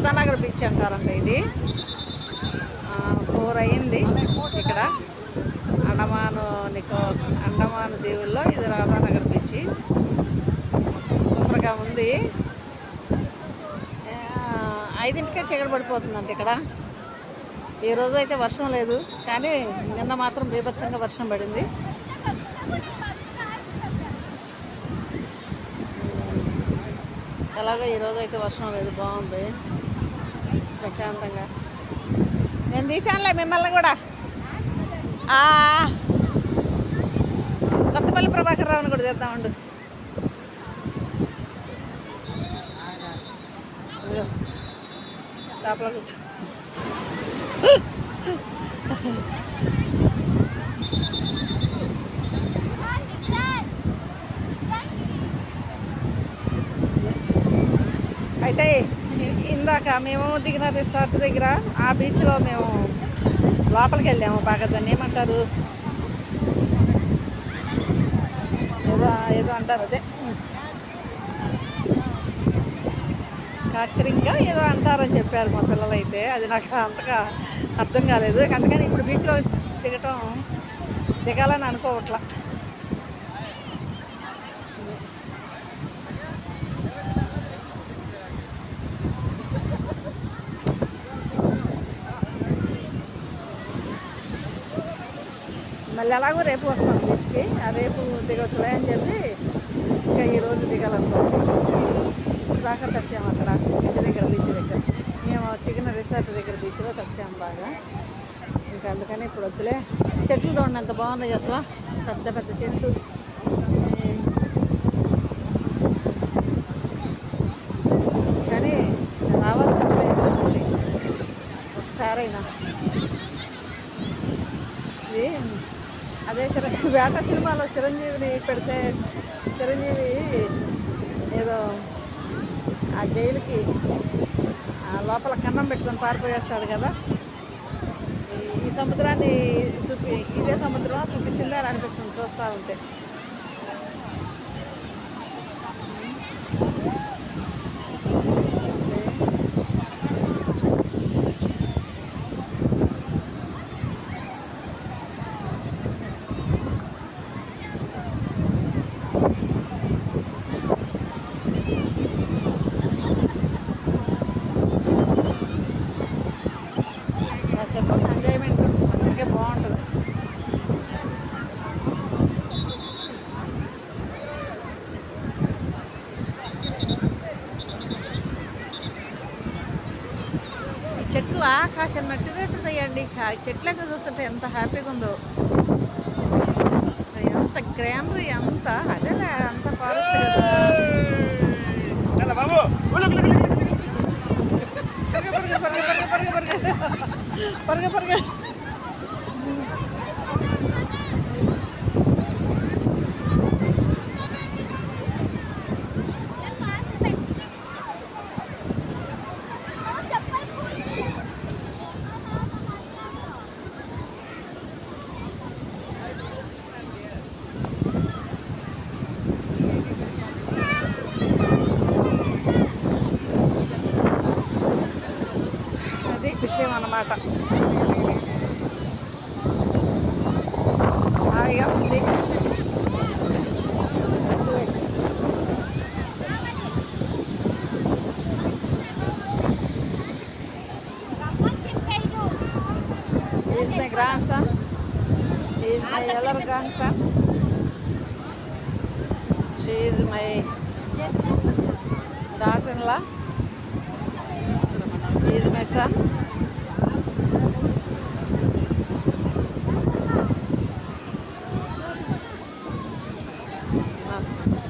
Radhanagar beach అంటారండి ఇది. 4 అయింది ఇక్కడ అండమాన్ దీవుల్లో. ఇది రాధానగర్ బీచ్ సూపర్గా ఉంది. 5ంటికే చీకటి పడిపోతుందండి ఇక్కడ. ఈరోజు అయితే వర్షం లేదు, కానీ నిన్న మాత్రం బీభత్సంగా వర్షం పడింది. ఎలాగో ఈరోజు అయితే వర్షం లేదు, బాగుంది ప్రశాంతంగా. నేను తీసానులే మిమ్మల్ని కూడా. కొత్తపల్లి ప్రభాకర్ రావుని కూడా చేద్దామండు. లోపల కూర్చో. అయితే ఇందాక మేము దిగిన రిసార్ట్ దగ్గర ఆ బీచ్లో మేము లోపలికి వెళ్ళాము. బాగా దాన్ని ఏమంటారు, ఏదో అంటారు, అదే స్కాచరింగ్గా ఏదో అంటారని చెప్పారు మా పిల్లలు. అయితే అది నాకు అంతగా అర్థం కాలేదు. అందుకని ఇప్పుడు బీచ్లో దిగాలని అనుకోవట్లా. మళ్ళీ ఎలాగో రేపు వస్తాం బీచ్కి. రేపు దిగొచ్చులే అని చెప్పి ఇంకా ఈరోజు దిగాలనుకుంటున్నాం. దాకా తడిచాము అక్కడ ఇంటి దగ్గర, బీచ్ దగ్గర. మేము దిగిన రిసార్ట్ దగ్గర బీచ్లో తడిచాము బాగా. ఇంకా అందుకని ఇప్పుడు వద్దులే. చెట్లు చూడండి ఎంత బాగున్నాయి అసలు, పెద్ద పెద్ద చెట్లు. కానీ రావాల్సిన ప్లేస్ ఉంది ఒకసారైనా. ఇది అదే వేట సినిమాలో చిరంజీవిని పెడితే చిరంజీవి ఏదో ఆ జైలుకి లోపల కన్నం పెట్టుకొని పారిపోయేస్తాడు కదా. ఈ సముద్రాన్ని ఇదే సముద్రం చూపించిందా అని అనిపిస్తుంది చూస్తూ ఉంటే. ఎంజాయ్మెంట్ అందుకే బాగుంటుంది. చెట్లు ఆకాశం నట్టునట్టున్నాయండి. చెట్లు ఎక్కడ చూస్తుంటే ఎంత హ్యాపీగా ఉందో. ఎంత గ్రానరీ, అంత అదేలే, అంత ఫారెస్ట్ కదా. పరుగ అది విషయం అన్నమాట. హాయిగా ఉంది. He is my grandson. He is my elder grandson. She is my daughter-in-law. He is my son.